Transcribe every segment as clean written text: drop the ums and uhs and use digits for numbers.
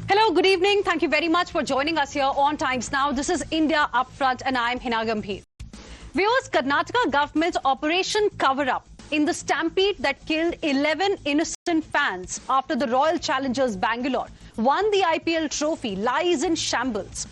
Hello, good evening. Thank you very much for joining us here on Times Now. This is India Upfront and I'm Heena Gambhir. Viewers, Karnataka government's Operation Cover-Up in the stampede that killed 11 innocent fans after the Royal Challengers Bengaluru won the IPL trophy lies in shambles.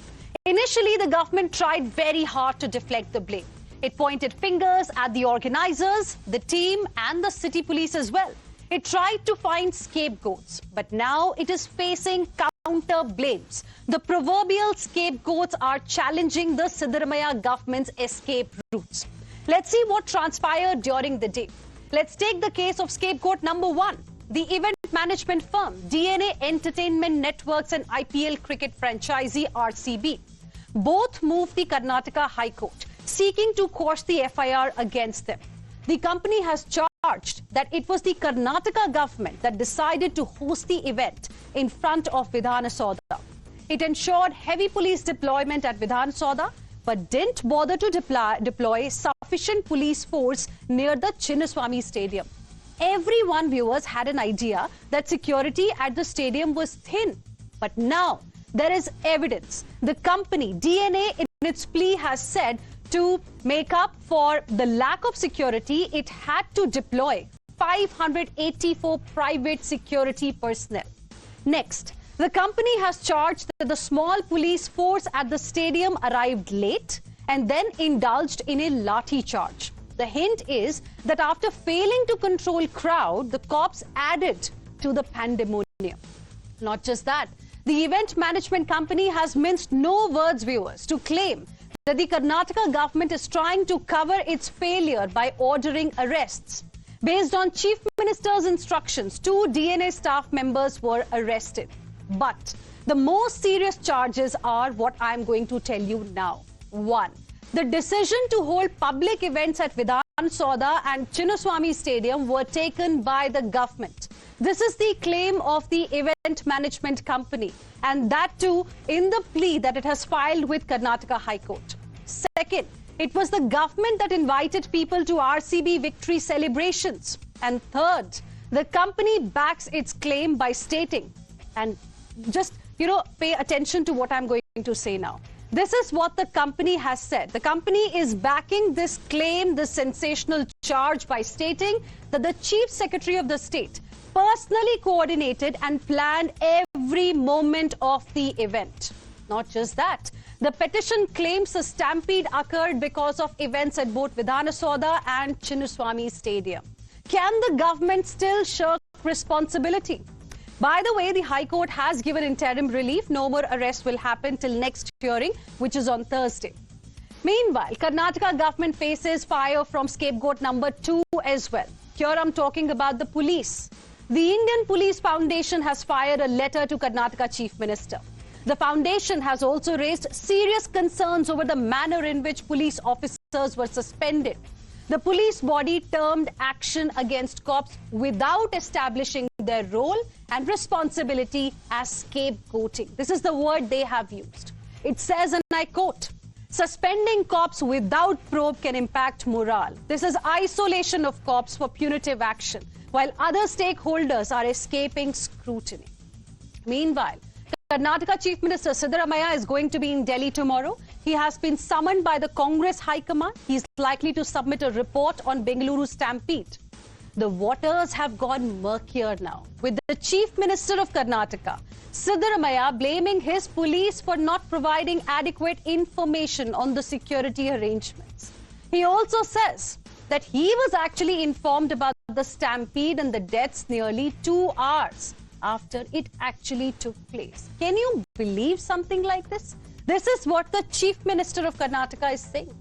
Initially, the government tried very hard to deflect the blame. It pointed fingers at the organizers, the team and the city police as well. It tried to find scapegoats, but now it is facing counter blames. The proverbial scapegoats are challenging the Siddaramaiah government's escape routes. Let's see what transpired during the day. Let's take the case of scapegoat number one, the event management firm DNA Entertainment Networks and IPL cricket franchisee RCB. Both moved the Karnataka High Court, seeking to quash the FIR against them. The company has charged that it was the Karnataka government that decided to host the event in front of Vidhana Soudha. It ensured heavy police deployment at Vidhana Soudha, but didn't bother to deploy sufficient police force near the Chinnaswamy stadium. Everyone, viewers, had an idea that security at the stadium was thin. But now there is evidence. The company, DNA, in its plea has said to make up for the lack of security, it had to deploy 584 private security personnel. Next, the company has charged that the small police force at the stadium arrived late and then indulged in a lathi charge. The hint is that after failing to control crowd, the cops added to the pandemonium. Not just that, the event management company has minced no words, viewers, to claim that the Karnataka government is trying to cover its failure by ordering arrests. Based on Chief Minister's instructions, 2 DNA staff members were arrested. But the most serious charges are what I'm going to tell you now. 1. The decision to hold public events at Vidhana Soudha and Chinnaswamy Stadium were taken by the government. This is the claim of the event management company, and that too in the plea that it has filed with Karnataka High Court. Second, it was the government that invited people to RCB victory celebrations. And third, the company backs its claim by stating, and just, pay attention to what I'm going to say now. This is what the company has said. The company is backing this claim, this sensational charge, by stating that the Chief Secretary of the state personally coordinated and planned every moment of the event. Not just that, the petition claims the stampede occurred because of events at both Vidhana Soudha and Chinnaswamy Stadium. Can the government still shirk responsibility? By the way, the High Court has given interim relief. No more arrest will happen till next hearing, which is on Thursday. Meanwhile, Karnataka government faces fire from scapegoat number 2 as well. Here I'm talking about the police. The Indian Police Foundation has fired a letter to Karnataka Chief Minister. The foundation has also raised serious concerns over the manner in which police officers were suspended. The police body termed action against cops without establishing their role and responsibility as scapegoating. This is the word they have used. It says, and I quote, "Suspending cops without probe can impact morale. This is isolation of cops for punitive action, while other stakeholders are escaping scrutiny." Meanwhile, Karnataka Chief Minister Siddaramaiah is going to be in Delhi tomorrow. He has been summoned by the Congress High Command. He is likely to submit a report on Bengaluru Stampede. The waters have gone murkier now, with the Chief Minister of Karnataka, Siddaramaiah, blaming his police for not providing adequate information on the security arrangements. He also says that he was actually informed about the stampede and the deaths nearly 2 hours after it actually took place. Can you believe something like this? This is what the Chief Minister of Karnataka is saying.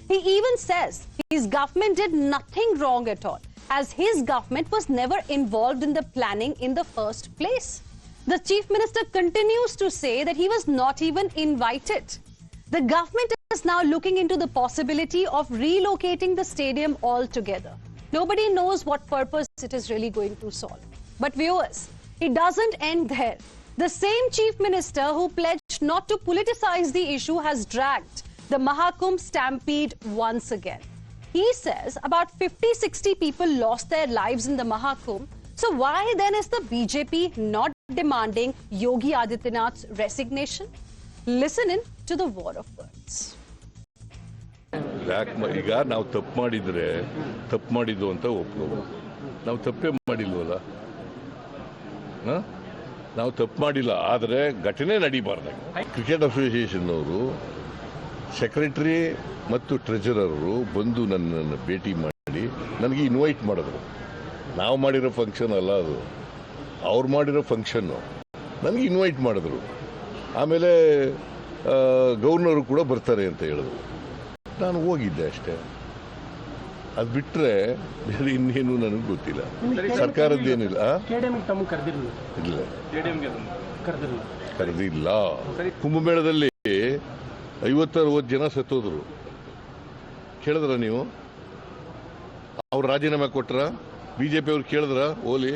He even says his government did nothing wrong at all, as his government was never involved in the planning in the first place. The Chief Minister continues to say that he was not even invited. The government is now looking into the possibility of relocating the stadium altogether. Nobody knows what purpose it is really going to solve. But viewers, it doesn't end there. The same Chief Minister who pledged not to politicize the issue has dragged the Mahakumbh Stampede once again. He says about 50-60 people lost their lives in the Mahakumbh. So why then is the BJP not demanding Yogi Adityanath's resignation? Listen in to the war of words. ಈಗ ನಾವು ತಪ್ಪು ಮಾಡಿದ್ರೆ ತಪ್ಪು ಮಾಡಿದ್ದು ಅಂತ ಒಪ್ಕೋಬೋದು. ನಾವು ತಪ್ಪೇ ಮಾಡಿಲ್ವಲ್ಲ, ನಾವು ತಪ್ಪು ಮಾಡಿಲ್ಲ. ಆದರೆ ಘಟನೆ ನಡೀಬಾರ್ದು. ಕ್ರಿಕೆಟ್ ಅಸೋಸಿಯೇಷನ್ ಅವರು ಸೆಕ್ರೆಟರಿ ಮತ್ತು ಟ್ರೆಜರರು ಬಂದು ನನ್ನನ್ನು ಭೇಟಿ ಮಾಡಿ ನನಗೆ ಇನ್ವೈಟ್ ಮಾಡಿದ್ರು. ನಾವು ಮಾಡಿರೋ ಫಂಕ್ಷನ್ ಅಲ್ಲ ಅದು, ಅವ್ರು ಮಾಡಿರೋ ಫಂಕ್ಷನ್ನು. ನನಗೆ ಇನ್ವೈಟ್ ಮಾಡಿದ್ರು. ಆಮೇಲೆ ಗವರ್ನರು ಕೂಡ ಬರ್ತಾರೆ ಅಂತ ಹೇಳಿದ್ರು. ನಾನು ಹೋಗಿದ್ದೆ ಅಷ್ಟೇ. ಅದು ಬಿಟ್ಟರೆ ಬೇರೆ ಇನ್ನೇನು ನನಗೆ ಗೊತ್ತಿಲ್ಲ. ಸರ್ಕಾರದ್ದೇನಿಲ್ಲ. ಇಲ್ಲ, ಕರೆದಿಲ್ಲ. ಕುಂಭಮೇಳದಲ್ಲಿ 50-60 ಜನ ಸತ್ತೋದ್ರು. ಕೇಳಿದ್ರ ನೀವು? ಅವ್ರು ರಾಜೀನಾಮೆ ಕೊಟ್ರ? ಬಿಜೆಪಿ ಅವ್ರು ಕೇಳಿದ್ರ? ಓಲಿ.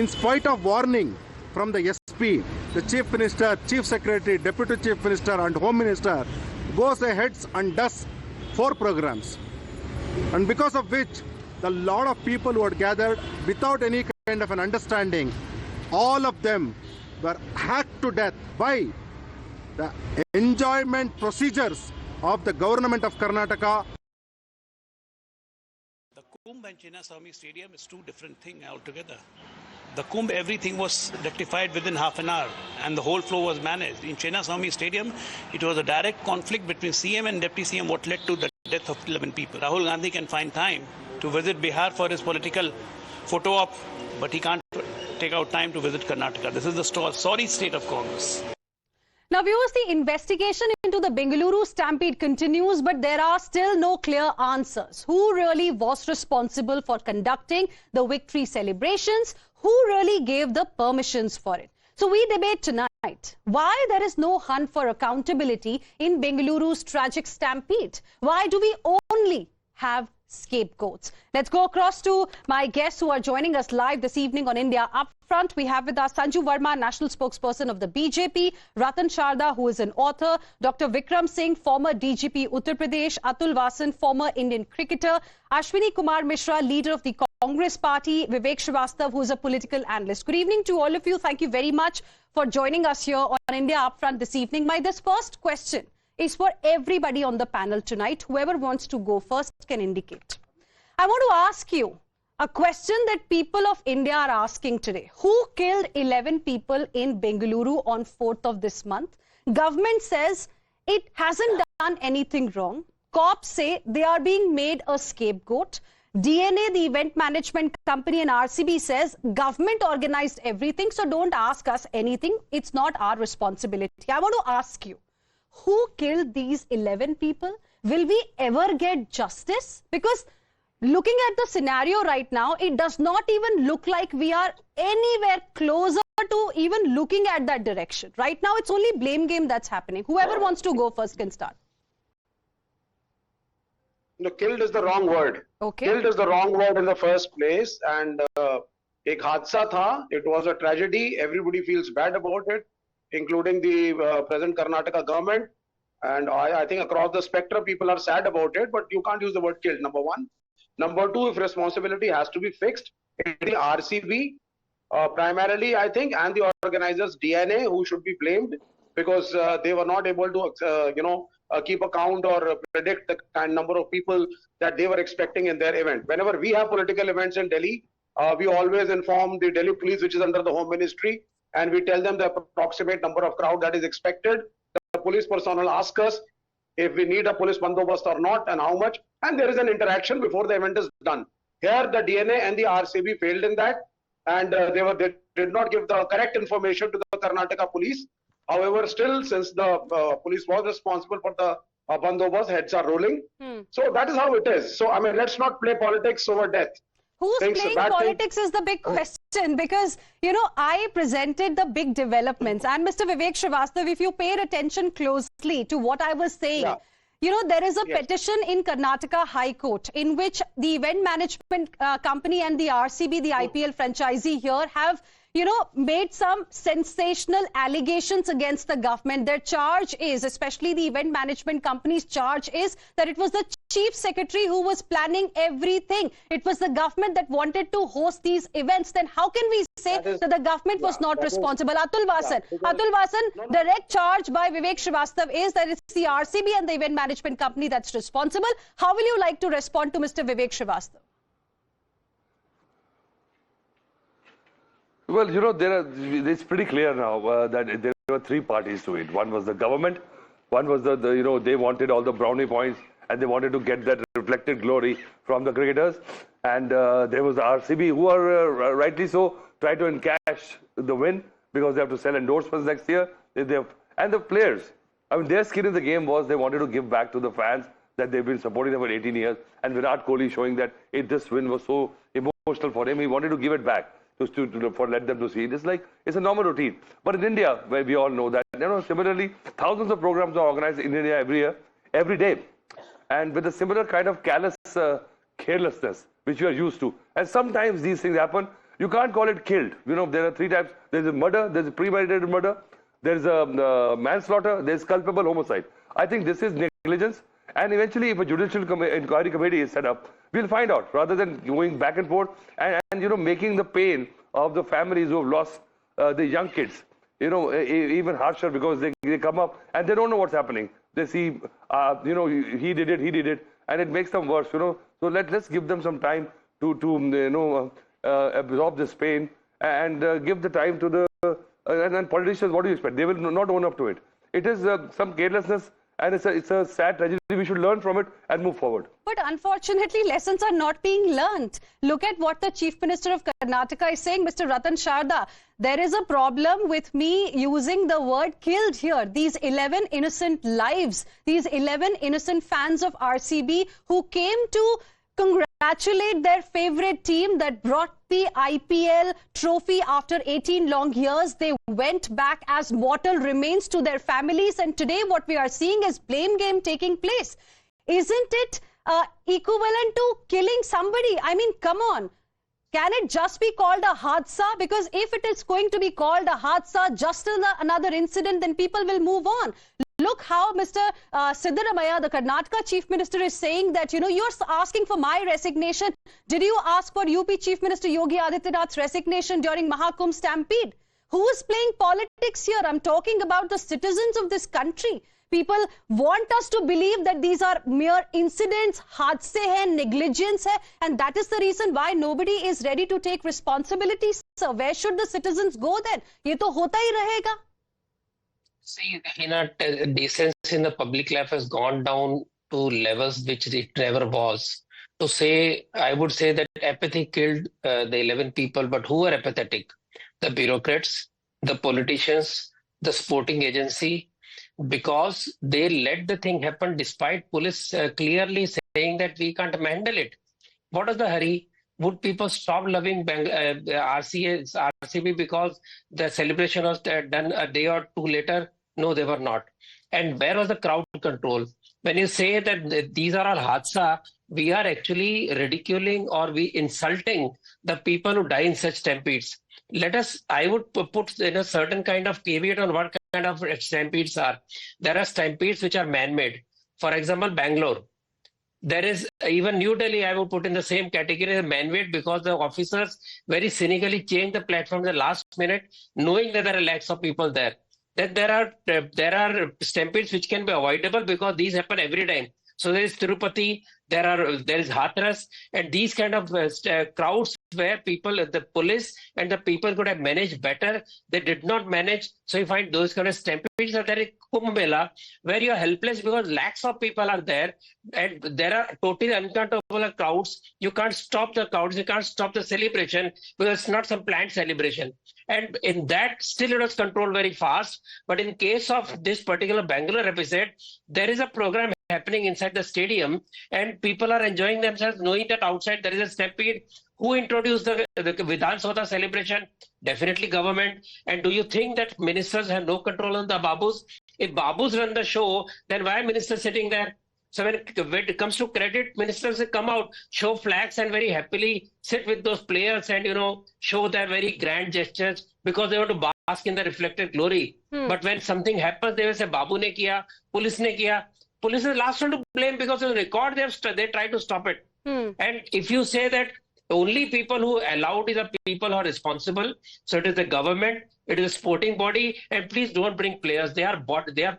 In spite of warning from the SP, the Chief Minister, Chief Secretary, Deputy Chief Minister and Home Minister goes ahead and does 4 programs. And because of which, the lot of people who had gathered without any kind of an understanding, all of them were hacked to death by the enjoyment procedures of the government of Karnataka. The Kumbh and Chinnaswamy Stadium is two different things altogether. The Kumbh, everything was rectified within half an hour and the whole flow was managed. In Chinnaswamy Stadium, it was a direct conflict between CM and Deputy CM what led to the death of 11 people. Rahul Gandhi can find time to visit Bihar for his political photo op, but he can't take out time to visit Karnataka. This is the sorry state of Congress. Now, viewers, the investigation into the Bengaluru Stampede continues, but there are still no clear answers. Who really was responsible for conducting the victory celebrations? Who really gave the permissions for it? So we debate tonight why there is no hunt for accountability in Bengaluru's tragic stampede. Why do we only have scapegoats? Let's go across to my guests who are joining us live this evening on India Upfront. We have with us Sanju Verma, National Spokesperson of the BJP, Ratan Sharda, who is an author, Dr. Vikram Singh, former DGP Uttar Pradesh, Atul Vasan, former Indian cricketer, Ashwini Kumar Mishra, leader of the Congress Party, Vivek Srivastava, who is a political analyst. Good evening to all of you. Thank you very much for joining us here on India Upfront this evening. This first question is for everybody on the panel tonight. Whoever wants to go first can indicate. I want to ask you a question that people of India are asking today. Who killed 11 people in Bengaluru on 4th of this month? Government says it hasn't done anything wrong. Cops say they are being made a scapegoat. DNA, the event management company, and RCB says government organized everything, so don't ask us anything. It's not our responsibility. I want to ask you, who killed these 11 people? Will we ever get justice? Because looking at the scenario right now, it does not even look like we are anywhere closer to even looking at that direction. Right now, it's only blame game that's happening. Whoever wants to go first can start. No, killed is the wrong word. Okay. Killed is the wrong word in the first place. And ek hadsa tha. It was a tragedy. Everybody feels bad about it, including the present Karnataka government. And I think across the spectrum, people are sad about it. But you can't use the word killed, number one. Number two, if responsibility has to be fixed, the RCB primarily, I think, and the organizers DNA who should be blamed because they were not able to, keep account or predict the kind number of people that they were expecting in their event. Whenever we have political events in Delhi, we always inform the Delhi police, which is under the Home Ministry, and we tell them the approximate number of crowd that is expected. The police personnel ask us if we need a police bandobast or not and how much, and there is an interaction before the event is done. Here the DNA and the RCB failed in that, and they did not give the correct information to the Karnataka police. However, still, since the police was responsible for the bandobast, heads are rolling. So that is how it is. So I mean, let's not play politics over death. Who's playing politics is the big question, because, I presented the big developments. And Mr. Vivek Srivastava, if you paid attention closely to what I was saying, there is a petition in Karnataka High Court in which the event management company and the RCB, the IPL franchisee here, have, made some sensational allegations against the government. Their charge is, especially the event management company's charge is, that it was the chief secretary who was planning everything. It was the government that wanted to host these events. Then how can we say that the government was not responsible? Atul Vasan, direct charge by Vivek Srivastava is that it's the RCB and the event management company that's responsible. How will you like to respond to Mr. Vivek Srivastava? Well, it's pretty clear now that there were three parties to it. One was the government, one was they wanted all the brownie points and they wanted to get that reflected glory from the cricketers. And there was the RCB who are rightly so try to encash the win because they have to sell endorsements next year. And the players, I mean, their skin in the game was they wanted to give back to the fans that they've been supporting them for 18 years. And Virat Kohli showing that this win was so emotional for him, he wanted to give it back. For let them to see. It's a normal routine. But in India, where we all know that, similarly, thousands of programs are organized in India every day. And with a similar kind of callous carelessness, which you are used to. And sometimes these things happen. You can't call it killed. There are three types. There's a murder, there's a premeditated murder, there's a manslaughter, there's culpable homicide. I think this is negligence. And eventually, if a judicial inquiry committee is set up, we'll find out, rather than going back and forth and making the pain of the families who have lost the young kids, even harsher, because they come up and they don't know what's happening. They see, he did it, and it makes them worse, So let's give them some time to absorb this pain and give the time to the, and then politicians, what do you expect? They will not own up to it. It is some carelessness. And it's a sad tragedy. We should learn from it and move forward. But unfortunately, lessons are not being learnt. Look at what the Chief Minister of Karnataka is saying, Mr. Ratan Sharda. There is a problem with me using the word killed here. These 11 innocent lives, these 11 innocent fans of RCB who came to congratulate their favorite team that brought the IPL trophy after 18 long years. They went back as mortal remains to their families, and today what we are seeing is blame game taking place. Isn't it equivalent to killing somebody? I mean, come on. Can it just be called a hadsa? Because if it is going to be called a hadsa, just another incident, then people will move on. Look how Mr. Siddaramaiah, the Karnataka Chief Minister, is saying that, you're asking for my resignation. Did you ask for UP Chief Minister Yogi Adityanath's resignation during Mahakumbh Stampede? Who is playing politics here? I'm talking about the citizens of this country. People want us to believe that these are mere incidents, hadse hai, negligence hai, and that is the reason why nobody is ready to take responsibility. So where should the citizens go then? Ye to hota hi rahega. See, decency in the public life has gone down to levels which it never was. I would say that apathy killed the 11 people, but who were apathetic? The bureaucrats, the politicians, the sporting agency, because they let the thing happen despite police clearly saying that we can't handle it. What is the hurry? Would people stop loving RCB because the celebration was done a day or two later? No, they were not. And where was the crowd control? When you say that these are all hadsa, we are actually ridiculing or insulting the people who die in such stampedes. I would put in a certain kind of caveat on what kind of stampedes are. There are stampedes which are man-made. For example, Bangalore. There is even New Delhi, I would put in the same category as man-made because the officers very cynically changed the platform in the last minute, knowing that there are lakhs of people there. That there are stampedes which can be avoidable because these happen every time. So there is Tirupati, there is Hathras, and these kind of crowds where people, the police and the people could have managed better. They did not manage. So you find those kind of stampedes are there in Kumbh Mela, where you are helpless because lakhs of people are there and there are totally uncountable crowds. You can't stop the crowds. You can't stop the celebration because it's not some planned celebration. And in that, still it was controlled very fast. But in case of this particular Bangalore episode, there is a program happening inside the stadium and people are enjoying themselves knowing that outside there is a stampede. Who introduced the Vidhan Sabha celebration? Definitely government. And do you think that ministers have no control on the Babus? If Babus run the show, then why are ministers sitting there? So when it comes to credit, ministers will come out, show flags and very happily sit with those players and, show their very grand gestures because they want to bask in the reflected glory. But when something happens, they will say, Babu ne kiya, police ne kiya. Police is the last one to blame because on the record, they try to stop it. And if you say that only people who allowed is the people who are responsible, so it is the government, it is a sporting body, and please don't bring players. They are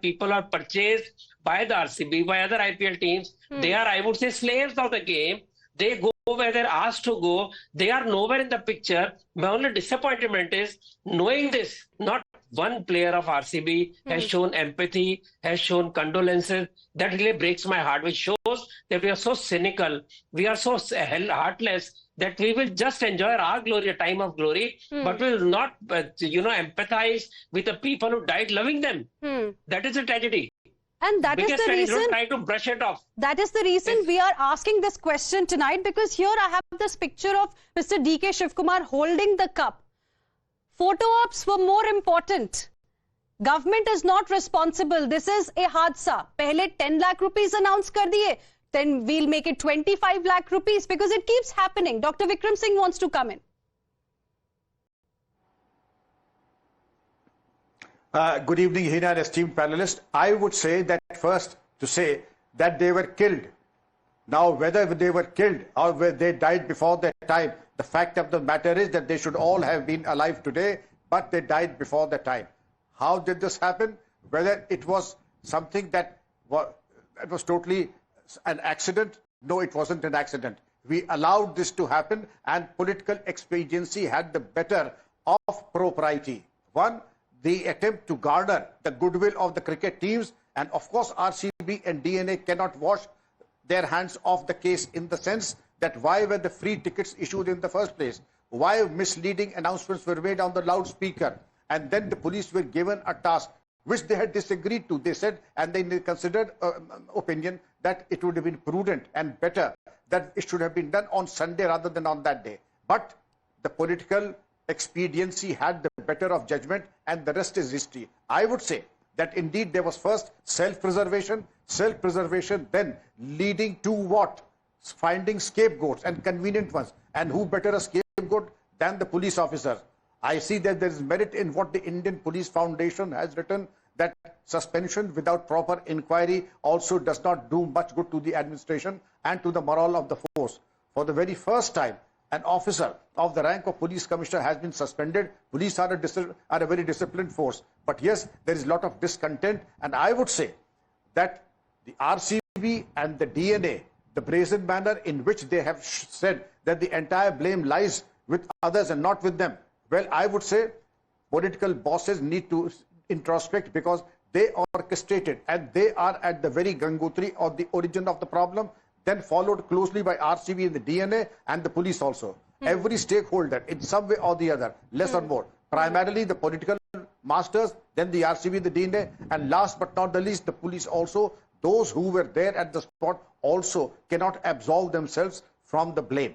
people who are purchased by the RCB, by other IPL teams. They are, I would say, slaves of the game. They go where they're asked to go. They are nowhere in the picture. My only disappointment is knowing this, not one player of RCB has shown empathy, has shown condolences. That really breaks my heart, which shows that we are so cynical, we are so heartless, that we will just enjoy our glory, a time of glory, but we will not, empathize with the people who died loving them. That is a tragedy. And that is the reason. Don't try to brush it off. That is the reason we are asking this question tonight, because here I have this picture of Mr. D.K. Shivkumar holding the cup. Photo ops were more important. Government is not responsible. This is a hadsa. Pehle 10 lakh rupees announced kar diye. Then we'll make it 25 lakh rupees because it keeps happening. Dr. Vikram Singh wants to come in. Good evening, Heena and esteemed panelists. I would say that first to say that they were killed. Now, whether they were killed or whether they died before their time, the fact of the matter is that they should all have been alive today, but they died before their time. How did this happen? Whether it was something that was totally an accident? No, it wasn't an accident. We allowed this to happen, and political expediency had the better of propriety. One, the attempt to garner the goodwill of the cricket teams, and of course RCB and DNA cannot wash their hands off the case, in the sense that why were the free tickets issued in the first place? Why misleading announcements were made on the loudspeaker? And then the police were given a task which they had disagreed to. They said, and they considered opinion that it would have been prudent and better that it should have been done on Sunday rather than on that day. But the political expediency had the better of judgment, and the rest is history. I would say that indeed there was first self-preservation, then leading to what? Finding scapegoats, and convenient ones. And who better a scapegoat than the police officer? I see that there is merit in what the Indian Police Foundation has written, that suspension without proper inquiry also does not do much good to the administration and to the morale of the force. For the very first time, an officer of the rank of police commissioner has been suspended. Police are a very disciplined force. But yes, there is a lot of discontent, and I would say that the RCB and the DNA, the brazen manner in which they have said that the entire blame lies with others and not with them. Well, I would say political bosses need to introspect, because they orchestrated and they are at the very Gangotri or the origin of the problem, then followed closely by RCB and the DNA and the police also. Every stakeholder in some way or the other, less or more. Primarily the political masters, then the RCB, the DNA, and last but not the least, the police also. Those who were there at the spot also cannot absolve themselves from the blame.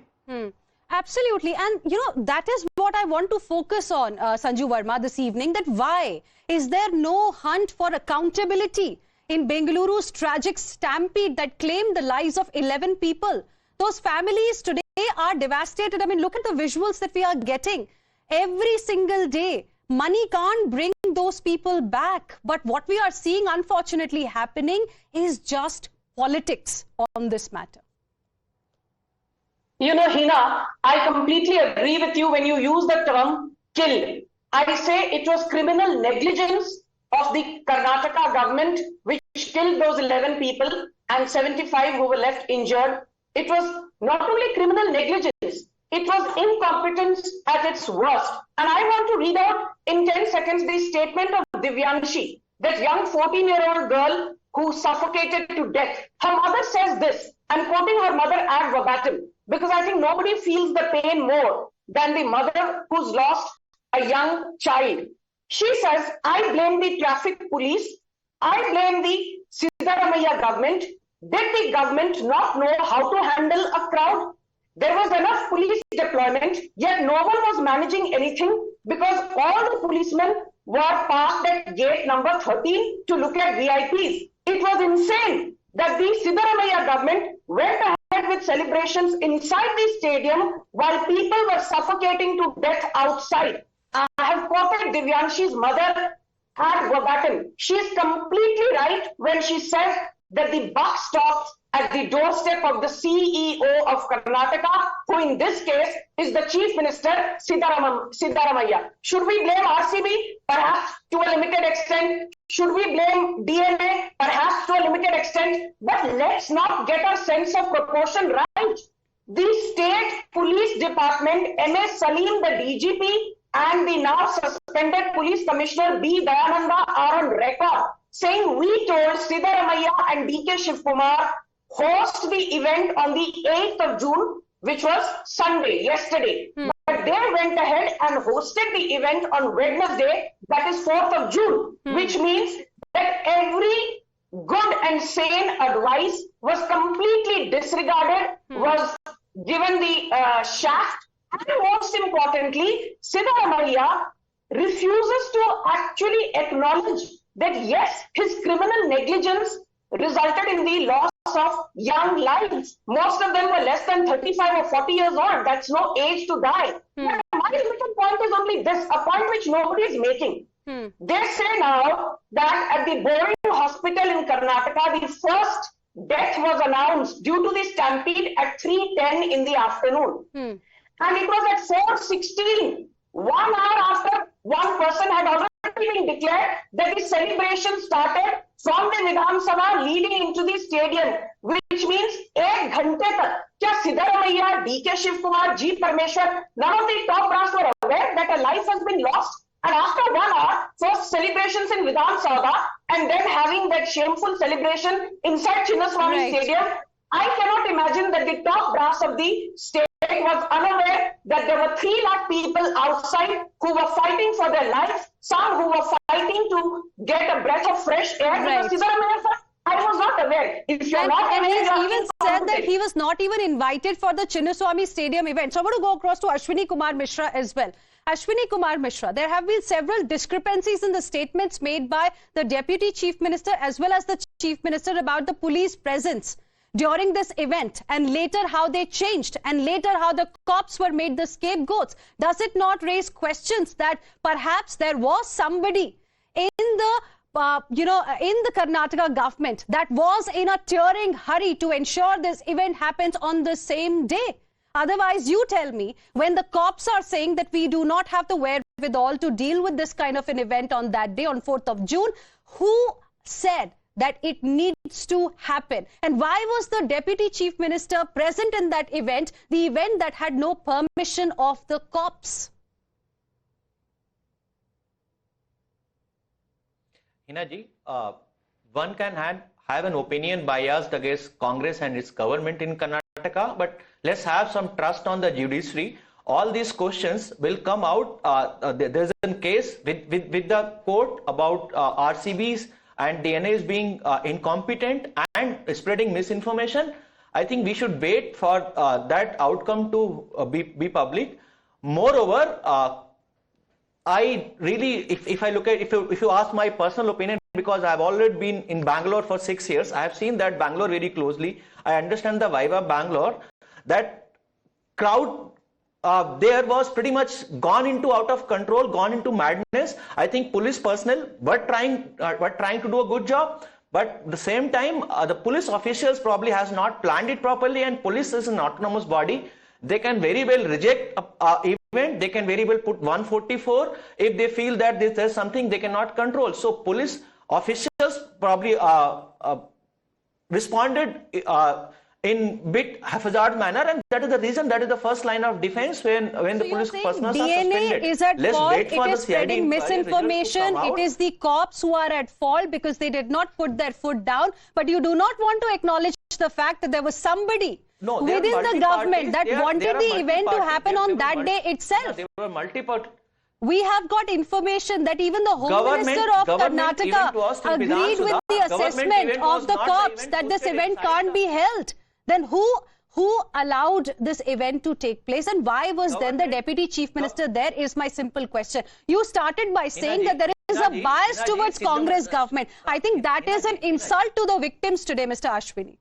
Absolutely. And, that is what I want to focus on, Sanju Verma, this evening, that why is there no hunt for accountability in Bengaluru's tragic stampede that claimed the lives of 11 people? Those families today are devastated. I mean, look at the visuals that we are getting every single day. Money can't bring those people back. But what we are seeing, unfortunately, happening is just politics on this matter. Heena, I completely agree with you when you use the term killed. I say it was criminal negligence of the Karnataka government which killed those 11 people and 75 who were left injured. It was not only criminal negligence, it was incompetence at its worst. And I want to read out in 10 seconds the statement of Divyanshi, that young 14-year-old girl who suffocated to death. Her mother says this, I'm quoting her mother ad verbatim, because I think nobody feels the pain more than the mother who's lost a young child. She says, I blame the traffic police. I blame the Siddaramaiah government. Did the government not know how to handle a crowd? There was enough police deployment, yet no one was managing anything because all the policemen were parked at gate number 13 to look at VIPs. It was insane that the Siddaramaiah government went ahead with celebrations inside the stadium while people were suffocating to death outside. I have quoted Divyanshi's mother had forgotten. She is completely right when she says that the buck stops at the doorstep of the CEO of Karnataka, who in this case is the Chief Minister Siddaramaiah. Should we blame RCB? Perhaps to a limited extent. Should we blame DNA? Perhaps to a limited extent. But let's not get our sense of proportion right. The State Police Department, M.S. Salim, the DGP, and the now suspended Police Commissioner B. Dayananda are on record saying we told Siddaramaiah and D.K. Shivkumar host the event on the 8th of June, which was Sunday, yesterday. But they went ahead and hosted the event on Wednesday, that is 4th of June, which means that every good and sane advice was completely disregarded, was given the shaft. And most importantly, Siddaramaiah refuses to actually acknowledge that yes, his criminal negligence resulted in the loss of young lives. Most of them were less than 35 or 40 years old. That's no age to die. But my little point is only this, a point which nobody is making. They say now that at the Boring Hospital in Karnataka, the first death was announced due to the stampede at 3:10 in the afternoon. And it was at 4:16, 1 hour after one person had already been declared, that the celebration started from the Vidhan Sabha leading into the stadium, which means 1 घंटे तक क्या Siddaramaiah, D.K. Shivkumar, G. Parmeshwar, none of the top brass were aware that a life has been lost? And after 1 hour, first celebrations in Vidhan Sabha and then having that shameful celebration inside Chinnaswamy Stadium, I cannot imagine that the top brass of the state was unaware that there were 3 lakh people outside who were fighting for their lives, some who were fighting to get a breath of fresh air. I was not aware. If you're not aware, he even said that he was not even invited for the Chinnaswamy Stadium event. So I want to go across to Ashwini Kumar Mishra as well. Ashwini Kumar Mishra, there have been several discrepancies in the statements made by the Deputy Chief Minister as well as the Chief Minister about the police presence during this event, and later how they changed, and later how the cops were made the scapegoats. Does it not raise questions that perhaps there was somebody in the in the Karnataka government that was in a tearing hurry to ensure this event happens on the same day? Otherwise, you tell me, when the cops are saying that we do not have the wherewithal to deal with this kind of an event on that day, on 4th of June, who said that it needs to happen? And why was the Deputy Chief Minister present in that event, the event that had no permission of the cops? Heena ji, one can have an opinion biased against Congress and its government in Karnataka, but let's have some trust on the judiciary. All these questions will come out. There's a case with the court about RCBs and DNAs being incompetent and spreading misinformation. I think we should wait for that outcome to be public. Moreover, I really, if I look at, if you ask my personal opinion, because I've already been in Bangalore for 6 years, I have seen that Bangalore very closely. I understand the vibe of Bangalore. That crowd there was pretty much gone into out of control, gone into madness. I think police personnel were trying to do a good job, but at the same time, the police officials probably has not planned it properly, and police is an autonomous body. They can very well reject a event. They can very well put 144 if they feel that there's something they cannot control. So police officials probably responded in bit haphazard manner, and that is the reason, that is the first line of defense when so the police personnel are DNA suspended. is at Let's fault, wait for it the is CID spreading misinformation, it is the cops who are at fault because they did not put their foot down, but you do not want to acknowledge the fact that there was somebody within the government that wanted the event to happen on that day itself. There were multi-party. We have got information that even the Home Minister of Karnataka agreed with the assessment of the cops that this event can't be held. Then who Who allowed this event to take place, and why was then the Deputy Chief Minister there is my simple question. You started by saying that there is a bias towards Congress government. I think that is an insult to the victims today, Mr. Ashwini.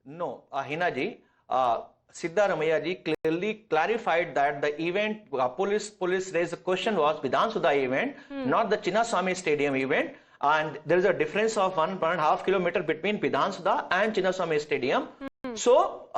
No, Heena ji, Siddaramaiah ji clearly clarified that the event, police raised the question was Vidhan Sabha event, not the Chinnaswamy Stadium event. And there is a difference of 1.5 kilometers between Vidhan Sabha and Chinnaswamy Stadium. So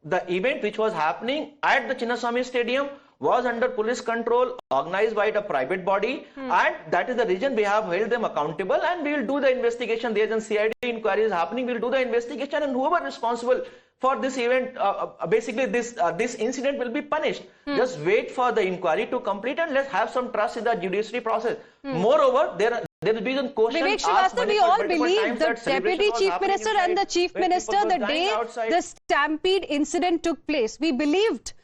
the event which was happening at the Chinnaswamy Stadium was under police control, organized by a private body, and that is the reason we have held them accountable, and we will do the investigation. There is a CID inquiry is happening. We will do the investigation, and whoever responsible for this event, basically this incident will be punished. Just wait for the inquiry to complete, and let's have some trust in the judiciary process. Moreover, there will be some questions. Vivek Srivastava, we all believe the Deputy Chief Minister and the Chief Minister, the day the Stampede incident took place, we believed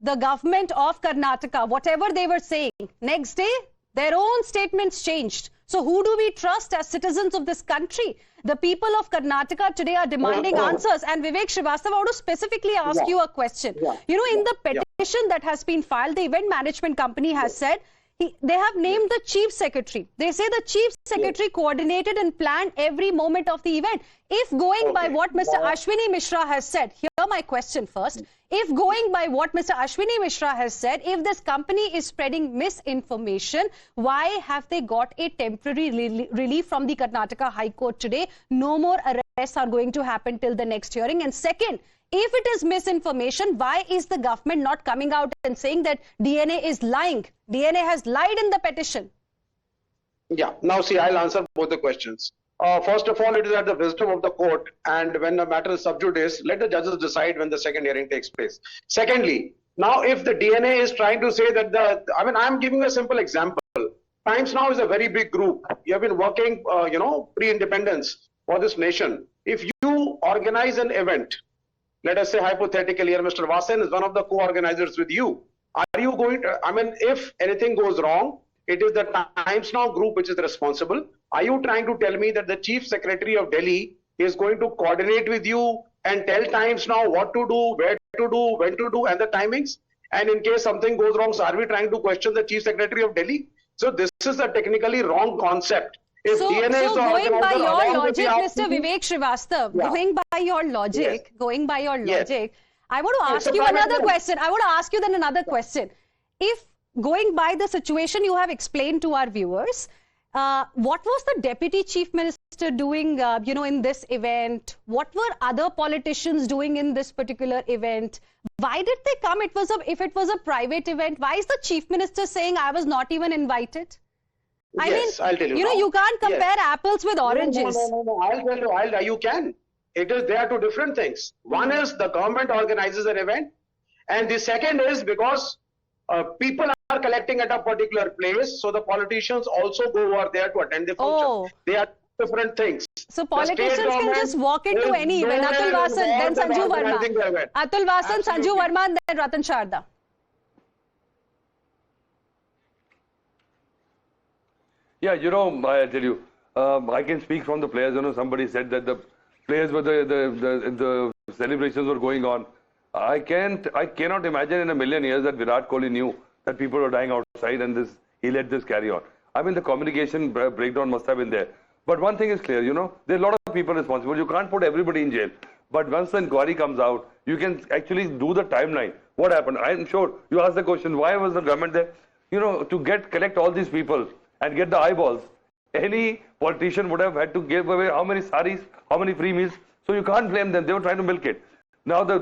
the government of Karnataka, whatever they were saying. Next day, their own statements changed. So who do we trust as citizens of this country? The people of Karnataka today are demanding answers. And Vivek Srivastava, I want to specifically ask you a question. You know, in the petition that has been filed, the event management company has said, they have named the Chief Secretary. They say the Chief Secretary coordinated and planned every moment of the event. If going by what Mr. Ashwini Mishra has said, hear my question first. If going by what Mr. Ashwini Mishra has said, if this company is spreading misinformation, why have they got a temporary relief from the Karnataka High Court today? No more arrests are going to happen till the next hearing. And second, if it is misinformation, why is the government not coming out and saying that DNA is lying? DNA has lied in the petition. Yeah, now see, I'll answer both the questions. First of all, it is at the wisdom of the court, and when the matter is sub judice, let the judges decide when the second hearing takes place. Secondly, now if the DNA is trying to say that I'm giving a simple example. Times Now is a very big group. You have been working, pre-independence for this nation. If you organize an event, let us say hypothetically, here Mr. Vasan is one of the co-organizers with you. Are you going to, if anything goes wrong, it is the Times Now group which is responsible. Are you trying to tell me that the Chief Secretary of Delhi is going to coordinate with you and tell Times Now what to do, where to do, when to do, and the timings? And in case something goes wrong, so are we trying to question the Chief Secretary of Delhi? So this is a technically wrong concept. If So going by your logic, Mr. Vivek Srivastava, going by your logic, I want to ask you another question. I want to ask you then another question. If going by the situation you have explained to our viewers, what was the Deputy Chief Minister doing, in this event? What were other politicians doing in this particular event? Why did they come? If it was a private event, why is the Chief Minister saying I was not even invited? I'll tell you. You can't compare apples with oranges. No. I'll tell you. You can. They are two different things. One is the government organizes an event, and the second is because people are collecting at a particular place, so the politicians also go over there to attend the function. They are different things. So politicians can just walk into any event. Atul Vasan, then Sanju Verma. Atul Vasan, Sanju Verma, and then Ratan Sharda. Yeah, I tell you, I can speak from the players. Somebody said that the players were the celebrations were going on. I cannot imagine in a million years that Virat Kohli knew that people were dying outside and he let this carry on. The communication breakdown must have been there. But one thing is clear, there are a lot of people responsible. You can't put everybody in jail. But once the inquiry comes out, you can actually do the timeline. What happened? I'm sure you asked the question, why was the government there? To collect all these people and get the eyeballs. Any politician would have had to give away how many saris, how many free meals. So you can't blame them. They were trying to milk it. Now the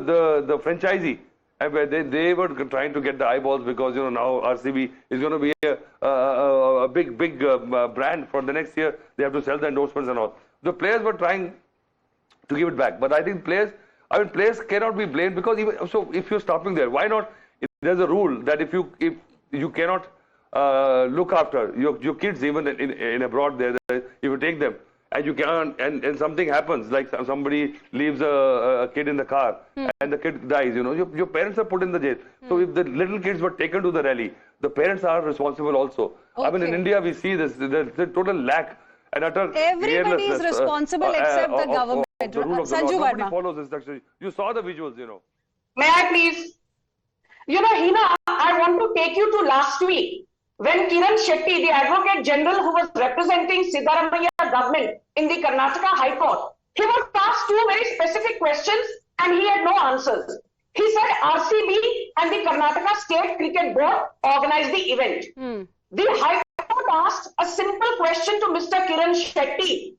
franchisee, they were trying to get the eyeballs because now RCB is going to be a big brand for the next year. They have to sell the endorsements and all. The players were trying to give it back, but I think players cannot be blamed because if you're stopping there, why not? There's a rule that if you cannot look after your kids even in abroad there, if you take them. And you can't, and something happens, like somebody leaves a kid in the car and the kid dies, your parents are put in the jail. So if the little kids were taken to the rally, the parents are responsible also. Okay. In India we see this, there's a total lack and utter Everybody is responsible except the government. the rule of the law. Sanju Nobody Verma. follows instructions. You saw the visuals, you know. May I please? You know, Heena, I want to take you to last week when Kiran Shetty, the Advocate General who was representing Siddaramaiah government in the Karnataka High Court, he was asked two very specific questions and he had no answers. He said RCB and the Karnataka State Cricket Board organized the event. The High Court asked a simple question to Mr. Kiran Shetty.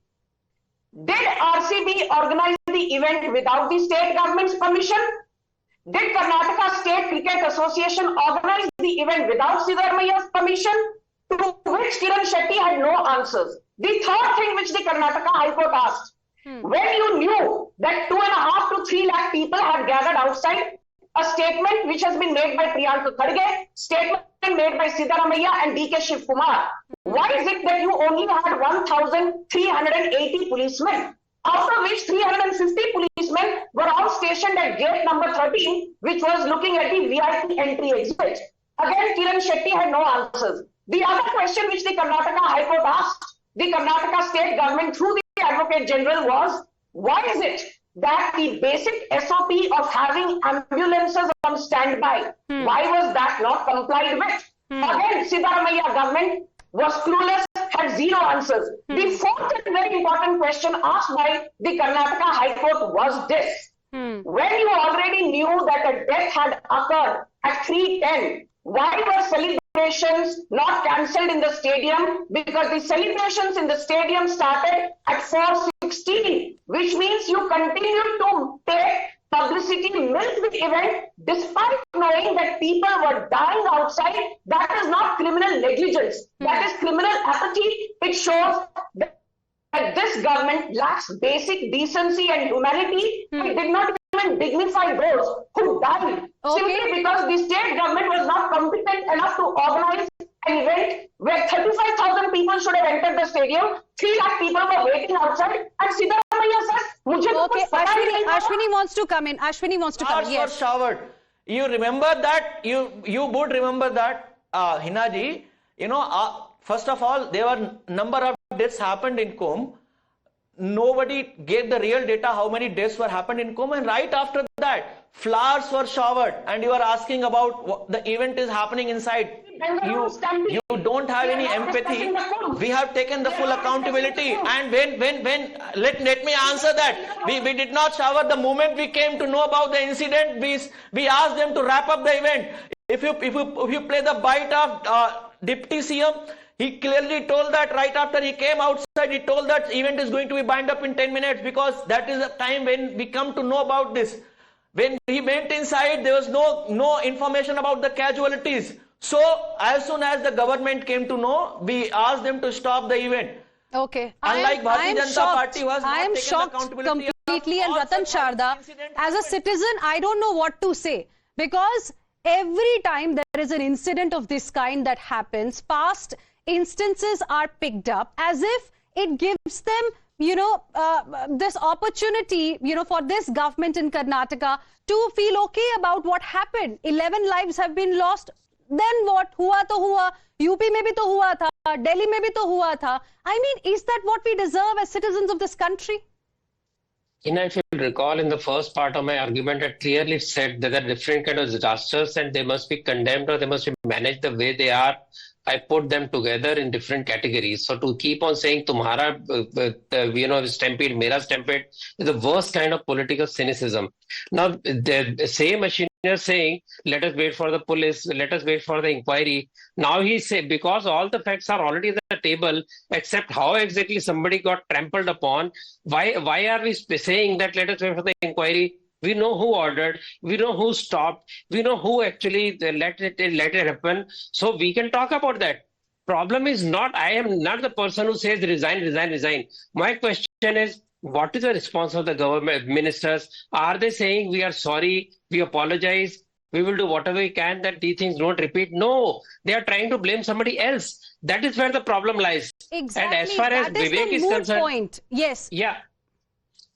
Did RCB organize the event without the state government's permission? Did Karnataka State Cricket Association organize the event without Siddaramaiah's permission? To which Kiran Shetty had no answers. The third thing which the Karnataka High Court asked, when you knew that 2.5 to 3 lakh people had gathered outside, a statement which has been made by Priyanka Kharge, statement made by Siddaramaiah and D.K. Shiv Kumar, why is it that you only had 1,380 policemen, out of which 350 policemen were all stationed at gate number 13, which was looking at the VIP entry exit? Again, Kiran Shetty had no answers. The other question which the Karnataka High Court asked the Karnataka state government through the Advocate General was, why is it that the basic SOP of having ambulances on standby, why was that not complied with? Again, Siddaramaiah government was clueless, had zero answers. The fourth and very important question asked by the Karnataka High Court was this. When you already knew that a death had occurred at 3:10, why were celebrations not cancelled in the stadium? Because the celebrations in the stadium started at 4:16, which means you continued to take publicity, milk the event, despite knowing that people were dying outside. That is not criminal negligence. That is criminal apathy. It shows that this government lacks basic decency and humanity. It did not even dignify those who died simply because the state government was not competent enough to organize an event where 35,000 people should have entered the stadium. 3 lakh people were waiting outside, and Siddaramaiah says, okay, Ashwini wants to come in. Ashwini wants to come in. Yes. Were showered. You remember that? You would remember that, Heena ji. You know, first of all, there were number of deaths happened in Kumbh. Nobody gave the real data how many deaths were happened in Kumbh, and right after that, flowers were showered, and you are asking about what the event is happening inside. You don't have any empathy. We have taken the full accountability, and when let me answer that. We did not shower the moment we came to know about the incident. We asked them to wrap up the event. If you play the bite of Deputy CM, he clearly told that right after he came outside, he told that event is going to be bind up in 10 minutes because that is the time when we come to know about this. When he went inside, there was no information about the casualties. So as soon as the government came to know, we asked them to stop the event. Okay. Unlike Bharatiya Janata Party was not I am taken shocked accountability completely, and of Ratan Sharda, as a citizen, I don't know what to say, because every time there is an incident of this kind that happens, past instances are picked up as if it gives them, you know, this opportunity, you know, for this government in Karnataka to feel okay about what happened. 11 lives have been lost. Then what? Hua to hua. UP mein bhi to hua tha. Delhi mein bhi to hua tha. I mean, is that what we deserve as citizens of this country? If you recall, in the first part of my argument, I clearly said that there are different kind of disasters and they must be condemned or they must be managed the way they are. I put them together in different categories. So to keep on saying Tumhara, stampede, Mera stampede is the worst kind of political cynicism. Now, the same machine is saying, let us wait for the police, let us wait for the inquiry. Now he say, because all the facts are already at the table, except how exactly somebody got trampled upon, why are we saying that let us wait for the inquiry? We know who ordered, we know who stopped, we know who actually let it happen. So we can talk about that. Problem is not, I am not the person who says resign. My question is, what is the response of the government ministers? Are they saying we are sorry, we apologize, we will do whatever we can that these things don't repeat? No, they are trying to blame somebody else. That is where the problem lies. Exactly. And as far as Vivek is concerned, point. Yes. Yeah.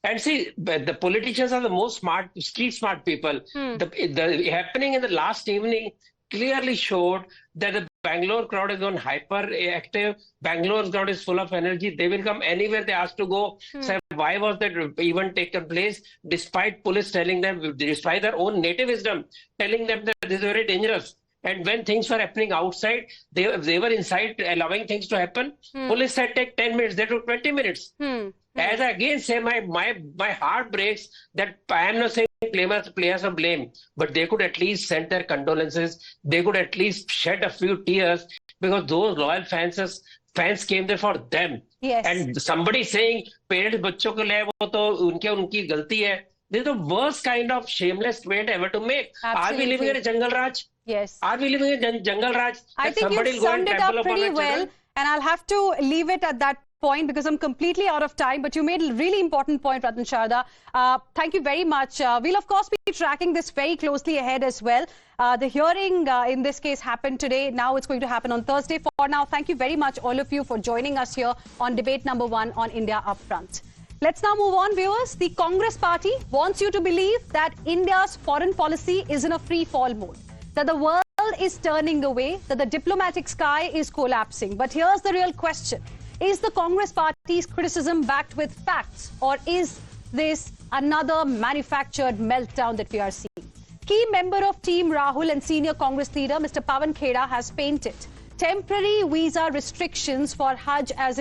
And see, the politicians are the most smart, street smart people. The happening in the last evening clearly showed that the Bangalore crowd is on hyperactive. Bangalore's crowd is full of energy. They will come anywhere they ask to go. Sir, why was that event taken place despite police telling them, despite their own native wisdom, telling them that this is very dangerous? And when things were happening outside, they were inside allowing things to happen. Police said take 10 minutes. They took 20 minutes. As I again say, my heart breaks that I am not saying players of blame, but they could at least send their condolences. They could at least shed a few tears because those loyal fans came there for them. Yes. And somebody saying parents बच्चों को ले वो तो उनकी गलती है. This is the worst kind of shameless tweet ever to make. Absolutely. Are we living in a jungle raj? Yes. Are we living in a jungle raj? I think you summed it up pretty well, and I'll have to leave it at that point because I'm completely out of time, but you made a really important point, Ratan Sharda. Thank you very much. We'll of course be tracking this very closely ahead as well. The hearing in this case happened today. Now it's going to happen on Thursday. For now, thank you very much all of you for joining us here on debate number 1 on India Upfront. Let's now move on, viewers. The Congress party wants you to believe that India's foreign policy is in a free fall mode, that the world is turning away, that the diplomatic sky is collapsing. But here's the real question. Is the Congress party's criticism backed with facts, or is this another manufactured meltdown that we are seeing? Key member of Team Rahul and senior Congress leader Mr. Pawan Kheda has painted temporary visa restrictions for Hajj as